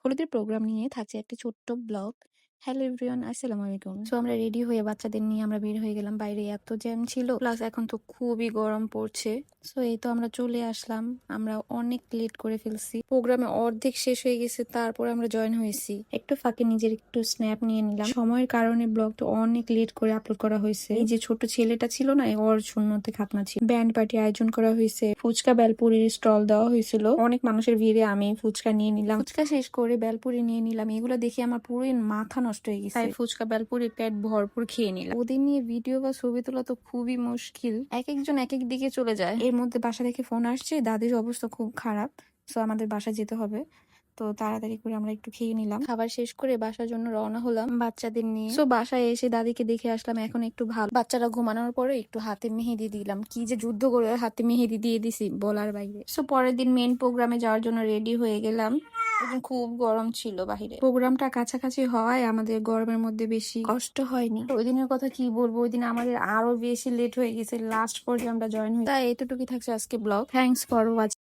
হলুদের প্রোগ্রাম নিয়ে থাকছে একটি ছোট্ট ব্লগ। হ্যালো এভরিওয়ান, আসসালামু আলাইকুম। সো আমরা রেডি হয়ে বাচ্চাদের নিয়ে আমরা বের হয়ে গেলাম। বাইরে এত জ্যাম ছিল, প্লাস এখন তো খুবই গরম পড়ছে। সো এই তো আমরা চলে আসলাম। আমরা অনেক লেট করে ফেলছি, প্রোগ্রামে অর্ধেক শেষ হয়ে গেছে, তারপর আমরা জয়েন হয়েছি। একটু ফাঁকে নিজের একটু স্ন্যাপ নিয়ে নিলাম। সময়ের কারণে ব্লগটা অনেক লেট করে আপলোড করা হয়েছে। এই যে ছোট ছেলেটা ছিল না, ওর শূন্যতে খাতনা ছিল। ব্যান্ড পার্টি আয়োজন করা হয়েছে, ফুচকা বেলপুরির স্টল দেওয়া হয়েছিল। অনেক মানুষের ভিড়ে আমি ফুচকা নিয়ে নিলাম। ফুচকা শেষ করে বেলপুরি নিয়ে নিলাম। এগুলো দেখে আমার পুরো মাথা নষ্ট হয়ে গেছে, তাই ফুচকা বেলপুরি পেট ভরপুর খেয়ে নিলাম। ওদের নিয়ে ভিডিও বা ছবি তোলা তো খুবই মুশকিল, এক একজন এক এক দিকে চলে যায়। এর মধ্যে বাসা থেকে ফোন আসছে, দাদির অবস্থা খুব খারাপ। সো আমাদের বাসা যেতে হবে, তো তাড়াতাড়ি করে আমরা একটু খেয়ে নিলাম। খাবার শেষ করে বাসার জন্য রওনা হলাম বাচ্চাদের নিয়ে। সো বাসায় এসে দাদিকে দেখে আসলাম, এখন একটু ভালো। বাচ্চারা ঘুমানোর পরে একটু হাতে মেহেদি দিলাম। কি যে যুদ্ধ করে হাতে মেহেদি দিয়ে দিছি বলার বাইরে। সো পরের দিন মেন প্রোগ্রামে যাওয়ার জন্য রেডি হয়ে গেলাম। ওইদিন খুব গরম ছিল বাহিরে, প্রোগ্রামটা কাছাকাছি হওয়ায় আমাদের গরমের মধ্যে বেশি কষ্ট হয়নি। ওই দিনের কথা কি বলবো, ওই দিন আমাদের আরো বেশি লেট হয়ে গেছে, লাস্ট পর্যায়ে আমরা জয়েন হই। তাই এতটুকুই থাকছে আজকে ব্লগ। Thanks for watching.